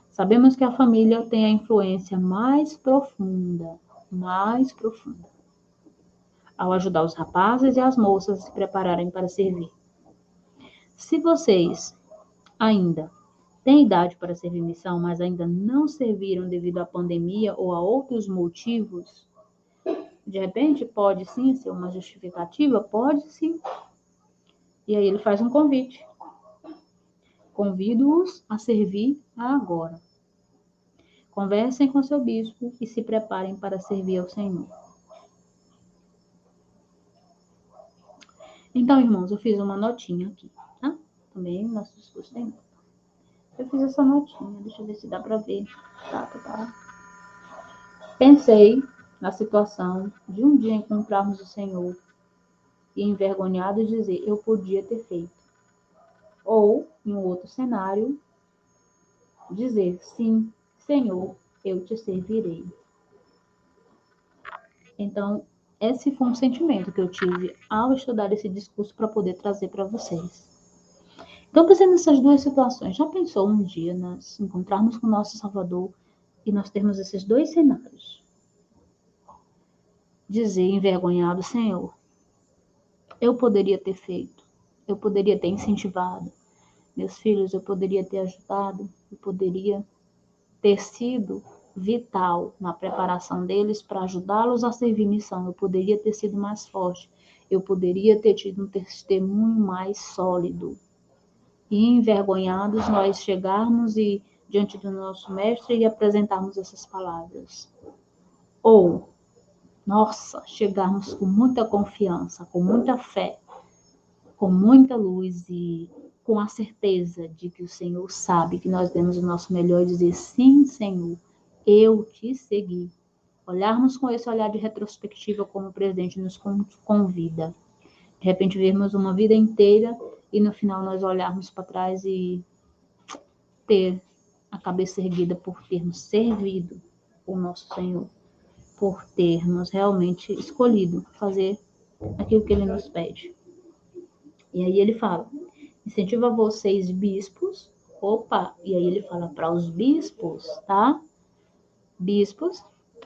S1: Sabemos que a família tem a influência mais profunda, ao ajudar os rapazes e as moças a se prepararem para servir. Se vocês ainda têm idade para servir missão, mas ainda não serviram devido à pandemia ou a outros motivos, de repente pode sim ser uma justificativa, pode sim. E aí ele faz um convite. Convido-os a servir agora. Conversem com seu bispo e se preparem para servir ao Senhor. Então, irmãos, eu fiz uma notinha aqui, tá? Também nosso discurso tem nota. Eu fiz essa notinha, deixa eu ver se dá para ver. Tá. Pensei na situação de um dia encontrarmos o Senhor e envergonhado dizer, eu podia ter feito. Ou, em um outro cenário, dizer, sim, Senhor, eu te servirei. Então, esse foi um sentimento que eu tive ao estudar esse discurso para poder trazer para vocês. Então, pensando nessas duas situações, já pensou um dia nós encontrarmos com o nosso Salvador e nós termos esses dois cenários? Dizer envergonhado, Senhor, eu poderia ter feito, eu poderia ter incentivado meus filhos, eu poderia ter ajudado, eu poderia ter sido vital na preparação deles para ajudá-los a servir missão, eu poderia ter sido mais forte, eu poderia ter tido um testemunho mais sólido. E envergonhados nós chegarmos e diante do nosso mestre e apresentarmos essas palavras. Ou, nossa, chegarmos com muita confiança, com muita fé, com muita luz e com a certeza de que o Senhor sabe que nós demos o nosso melhor e dizer, sim, Senhor, eu te segui. Olharmos com esse olhar de retrospectiva como o presidente nos convida. De repente, vermos uma vida inteira e no final nós olharmos para trás e ter a cabeça erguida por termos servido o nosso Senhor, por termos realmente escolhido fazer aquilo que Ele nos pede. E aí ele fala, incentiva vocês bispos, e aí ele fala para os bispos, tá? Bispos,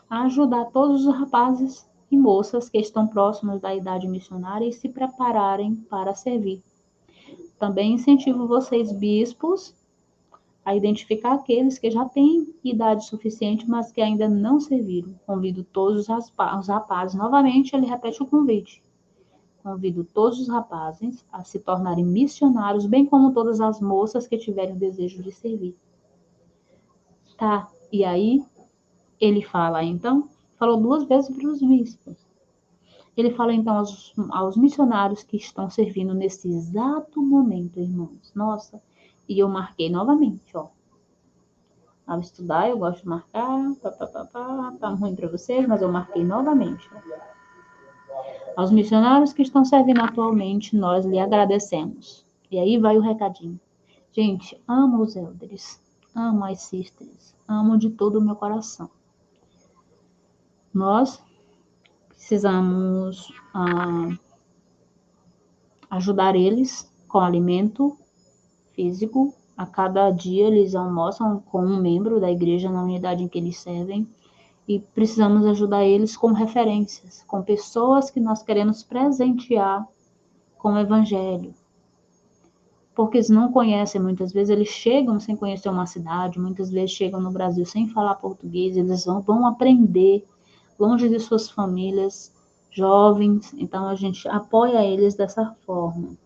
S1: a ajudar todos os rapazes e moças que estão próximos da idade missionária e se prepararem para servir. Também incentivo vocês, bispos, a identificar aqueles que já têm idade suficiente, mas que ainda não serviram. Convido todos os rapazes, novamente ele repete o convite. Convido todos os rapazes a se tornarem missionários, bem como todas as moças que tiverem o desejo de servir. Tá, e aí ele fala, então, falou 2 vezes para os bispos. Ele fala, então, aos missionários que estão servindo nesse exato momento, irmãos. Nossa, e eu marquei novamente, ó. Ao estudar, eu gosto de marcar, tá ruim para vocês, mas eu marquei novamente. Aos missionários que estão servindo atualmente, nós lhe agradecemos. E aí vai o recadinho. Gente, amo os elders, amo as sisters, amo de todo o meu coração. Nós precisamos ajudar eles com alimento físico. A cada dia eles almoçam com um membro da igreja na unidade em que eles servem. E precisamos ajudar eles com referências, com pessoas que nós queremos presentear com o Evangelho. Porque eles não conhecem, muitas vezes eles chegam sem conhecer uma cidade, muitas vezes chegam no Brasil sem falar português, eles vão aprender longe de suas famílias, jovens, então a gente apoia eles dessa forma.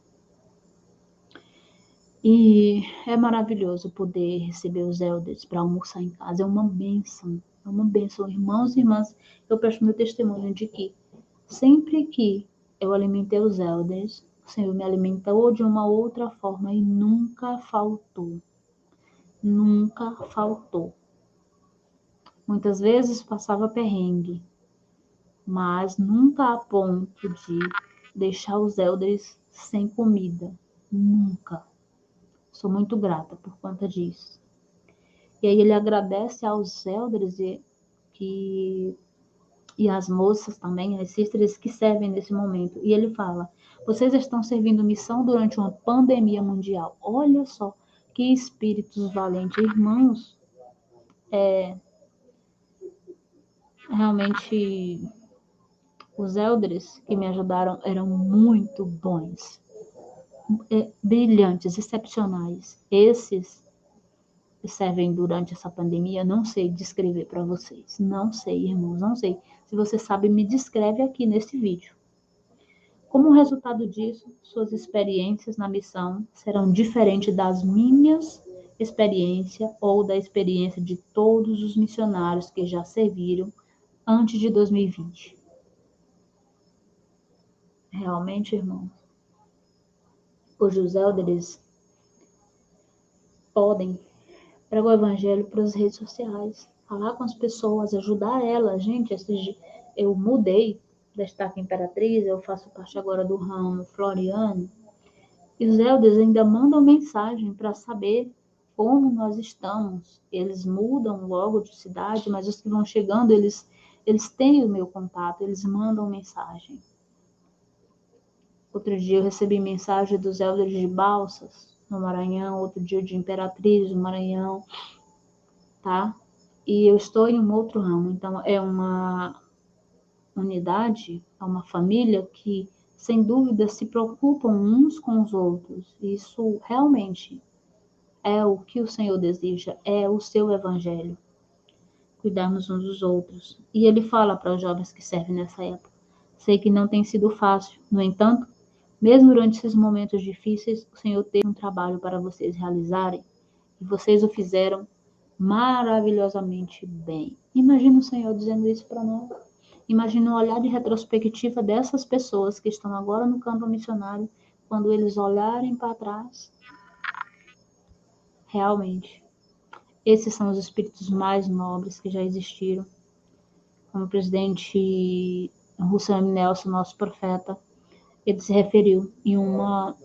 S1: E é maravilhoso poder receber os elders para almoçar em casa, é uma bênção, irmãos e irmãs. Eu presto meu testemunho de que sempre que eu alimentei os elders, o Senhor me alimentou de uma outra forma e nunca faltou. Nunca faltou. Muitas vezes passava perrengue, mas nunca a ponto de deixar os elders sem comida. Nunca. Sou muito grata por conta disso. E aí ele agradece aos elders e as moças também, as sisters que servem nesse momento. E ele fala, vocês estão servindo missão durante uma pandemia mundial. Olha só, que espíritos valentes. Irmãos, realmente os elders que me ajudaram eram muito bons. Brilhantes, excepcionais. Esses que servem durante essa pandemia, não sei descrever para vocês. Não sei, irmãos, não sei. Se você sabe, me descreve aqui nesse vídeo. Como resultado disso, suas experiências na missão serão diferentes das minhas experiências ou da experiência de todos os missionários que já serviram antes de 2020. Realmente, irmãos, hoje os elders podem pregar o evangelho para as redes sociais, falar com as pessoas, ajudar elas. Gente, eu mudei da Estaca Imperatriz, eu faço parte agora do ramo Floriano, e os elders ainda mandam mensagem para saber como nós estamos. Eles mudam logo de cidade, mas os que vão chegando, eles têm o meu contato, eles mandam mensagem. Outro dia eu recebi mensagem dos elders de Balsas, no Maranhão, outro dia de Imperatriz, no Maranhão, tá? E eu estou em um outro ramo, então é uma unidade, é uma família que, sem dúvida, se preocupam uns com os outros. Isso realmente é o que o Senhor deseja, é o seu evangelho, cuidarmos uns dos outros. E ele fala para os jovens que servem nessa época: sei que não tem sido fácil, no entanto, mesmo durante esses momentos difíceis, o Senhor teve um trabalho para vocês realizarem, e vocês o fizeram maravilhosamente bem. Imagina o Senhor dizendo isso para nós. Imagina o olhar de retrospectiva dessas pessoas que estão agora no campo missionário, quando eles olharem para trás. Realmente, esses são os espíritos mais nobres que já existiram. Como o presidente Russell M. Nelson, nosso profeta, ele se referiu em uma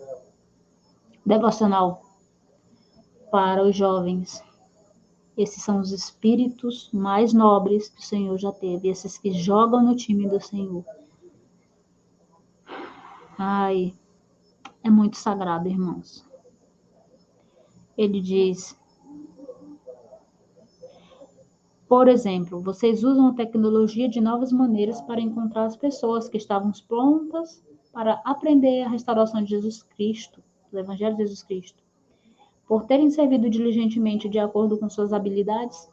S1: devocional para os jovens. Esses são os espíritos mais nobres que o Senhor já teve, esses que jogam no time do Senhor. Ai, é muito sagrado, irmãos. Ele diz, por exemplo, vocês usam a tecnologia de novas maneiras para encontrar as pessoas que estavam prontas para aprender a restauração de Jesus Cristo, do Evangelho de Jesus Cristo. Por terem servido diligentemente de acordo com suas habilidades,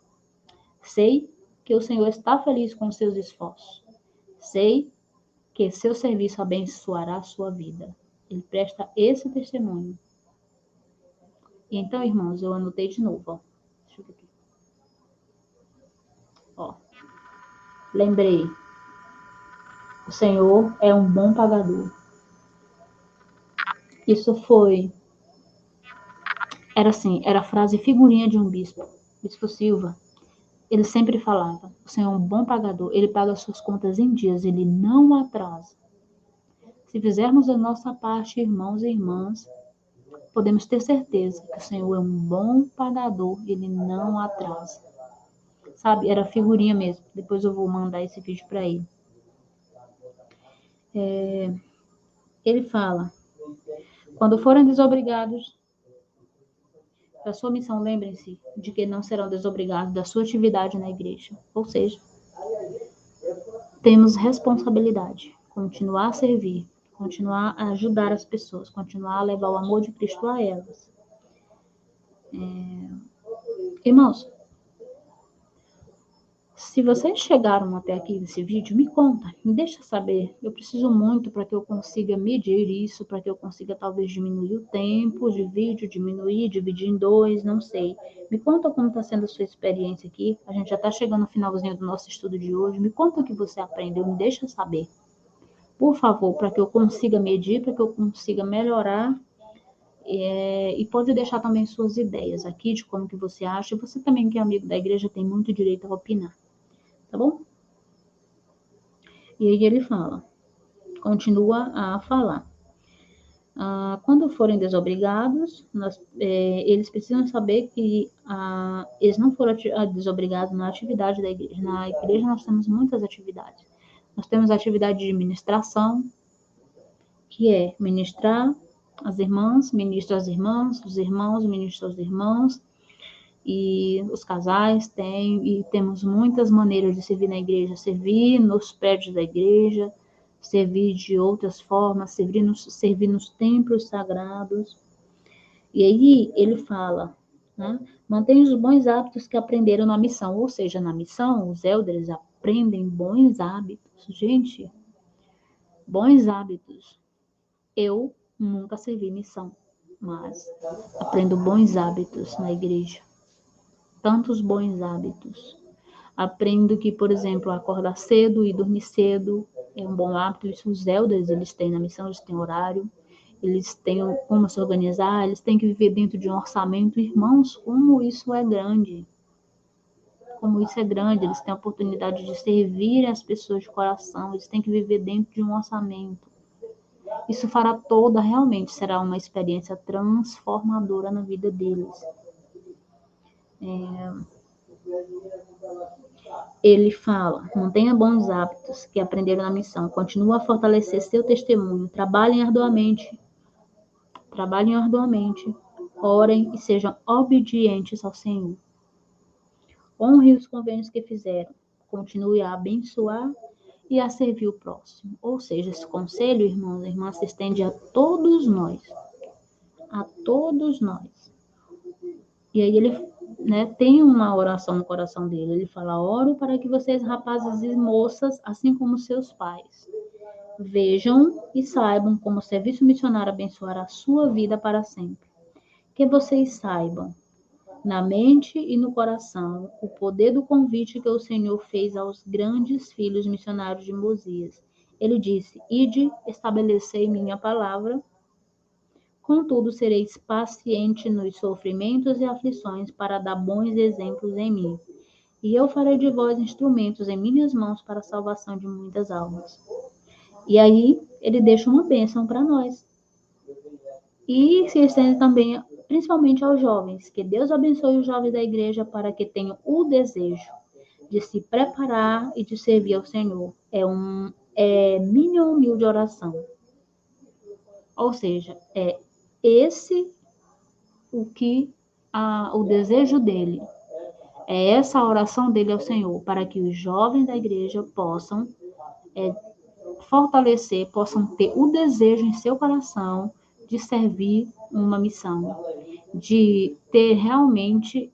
S1: sei que o Senhor está feliz com seus esforços. Sei que seu serviço abençoará a sua vida. Ele presta esse testemunho. E então, irmãos, eu anotei de novo, ó. Deixa eu ver aqui. Ó. Lembrei. O Senhor é um bom pagador. Isso era a frase figurinha de um bispo, Bispo Silva. Ele sempre falava, o Senhor é um bom pagador, ele paga suas contas em dias, ele não atrasa. Se fizermos a nossa parte, irmãos e irmãs, podemos ter certeza que o Senhor é um bom pagador, ele não atrasa. Sabe, era figurinha mesmo. Depois eu vou mandar esse vídeo para ele. Ele fala, quando forem desobrigados da sua missão, lembrem-se de que não serão desobrigados da sua atividade na igreja. Ou seja, temos responsabilidade, continuar a servir, continuar a ajudar as pessoas, continuar a levar o amor de Cristo a elas. Irmãos, se vocês chegaram até aqui nesse vídeo, me conta, me deixa saber. Eu preciso muito para que eu consiga medir isso, para que eu consiga talvez diminuir o tempo de vídeo, dividir em 2, não sei. Me conta como está sendo a sua experiência aqui. A gente já está chegando no finalzinho do nosso estudo de hoje. Me conta o que você aprendeu, me deixa saber. Por favor, para que eu consiga medir, para que eu consiga melhorar. E pode deixar também suas ideias aqui de como que você acha. Você também que é amigo da igreja tem muito direito a opinar. Tá bom? E aí ele continua a falar. Quando forem desobrigados, eles precisam saber que eles não foram desobrigados na atividade da igreja. Na igreja nós temos muitas atividades. Nós temos a atividade de ministração, que é ministrar as irmãs, ministra as irmãs, os irmãos, ministra os irmãos, e os casais e temos muitas maneiras de servir na igreja, servir nos prédios da igreja, servir de outras formas, servir nos templos sagrados. E aí ele fala, né? Mantenha os bons hábitos que aprenderam na missão. Ou seja, na missão, os elders aprendem bons hábitos. Gente, bons hábitos. Eu nunca servi missão, mas aprendo bons hábitos na igreja. Tantos bons hábitos. Aprendo que, por exemplo, acordar cedo e dormir cedo é um bom hábito. Isso os elders, eles têm na missão, eles têm horário, eles têm como se organizar, eles têm que viver dentro de um orçamento. Irmãos, como isso é grande. Como isso é grande, eles têm a oportunidade de servir as pessoas de coração, eles têm que viver dentro de um orçamento. Isso fará toda, realmente será uma experiência transformadora na vida deles. Ele fala, mantenha bons hábitos que aprenderam na missão, continue a fortalecer seu testemunho, trabalhem arduamente, orem e sejam obedientes ao Senhor. Honre os convênios que fizeram, continue a abençoar e a servir o próximo. Ou seja, esse conselho, irmãos e irmãs, se estende a todos nós. A todos nós. E aí ele, tem uma oração no coração dele. Ele fala, oro para que vocês, rapazes e moças, assim como seus pais, vejam e saibam como o serviço missionário abençoará a sua vida para sempre. Que vocês saibam, na mente e no coração, o poder do convite que o Senhor fez aos grandes filhos missionários de Mosias. Ele disse, ide, estabelecei minha palavra, contudo sereis paciente nos sofrimentos e aflições para dar bons exemplos em mim. E eu farei de vós instrumentos em minhas mãos para a salvação de muitas almas. E aí ele deixa uma bênção para nós. E se estende também, principalmente aos jovens, que Deus abençoe os jovens da igreja para que tenham o desejo de se preparar e de servir ao Senhor. É minha humilde oração. Ou seja, é esse o desejo dele. É essa a oração dele ao Senhor, para que os jovens da igreja possam fortalecer, possam ter o desejo em seu coração de servir uma missão, de ter realmente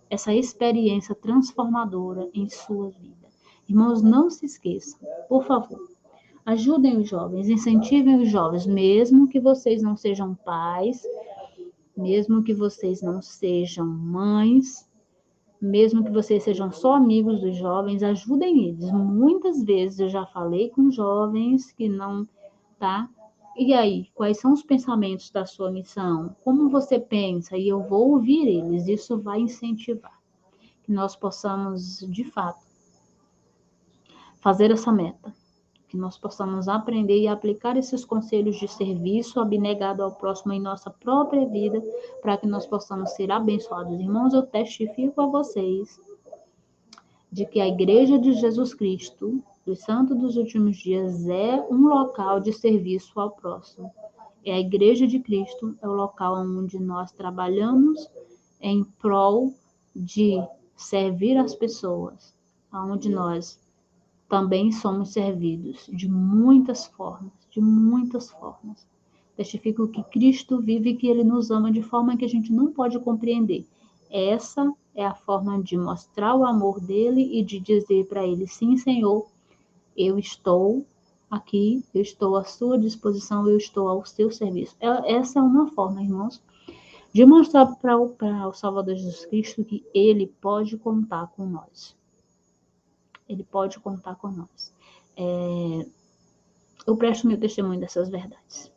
S1: essa experiência transformadora em sua vida. Irmãos, não se esqueçam, por favor, ajudem os jovens, incentivem os jovens, mesmo que vocês não sejam pais, mesmo que vocês não sejam mães, mesmo que vocês sejam só amigos dos jovens, ajudem eles. Muitas vezes eu já falei com jovens que não, tá? E aí, quais são os pensamentos da sua missão? Como você pensa? E eu vou ouvir eles. Isso vai incentivar que nós possamos, de fato, fazer essa meta. Que nós possamos aprender e aplicar esses conselhos de serviço abnegado ao próximo em nossa própria vida, para que nós possamos ser abençoados. Irmãos, eu testifico a vocês de que a Igreja de Jesus Cristo, dos Santos dos Últimos Dias, é um local de serviço ao próximo. É a Igreja de Cristo, é o local onde nós trabalhamos em prol de servir as pessoas, onde nós também somos servidos de muitas formas, de muitas formas. Testifico que Cristo vive e que Ele nos ama de forma que a gente não pode compreender. Essa é a forma de mostrar o amor dele e de dizer para ele, sim, Senhor, eu estou aqui, eu estou à sua disposição, eu estou ao seu serviço. Essa é uma forma, irmãos, de mostrar para o Salvador Jesus Cristo que ele pode contar com nós. Ele pode contar com nós. Eu presto meu testemunho dessas verdades.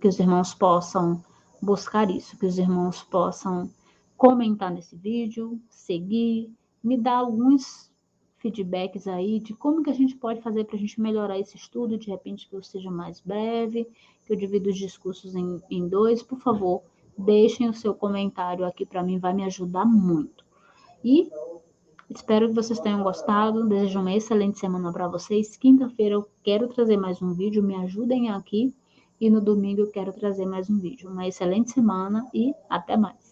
S1: Que os irmãos possam buscar isso, que os irmãos possam comentar nesse vídeo, seguir, me dar alguns feedbacks aí de como que a gente pode fazer para a gente melhorar esse estudo, de repente que eu seja mais breve, que eu divida os discursos em dois. Por favor, deixem o seu comentário aqui para mim, vai me ajudar muito. E espero que vocês tenham gostado. Desejo uma excelente semana para vocês. Quinta-feira eu quero trazer mais um vídeo. Me ajudem aqui. E no domingo eu quero trazer mais um vídeo. Uma excelente semana e até mais.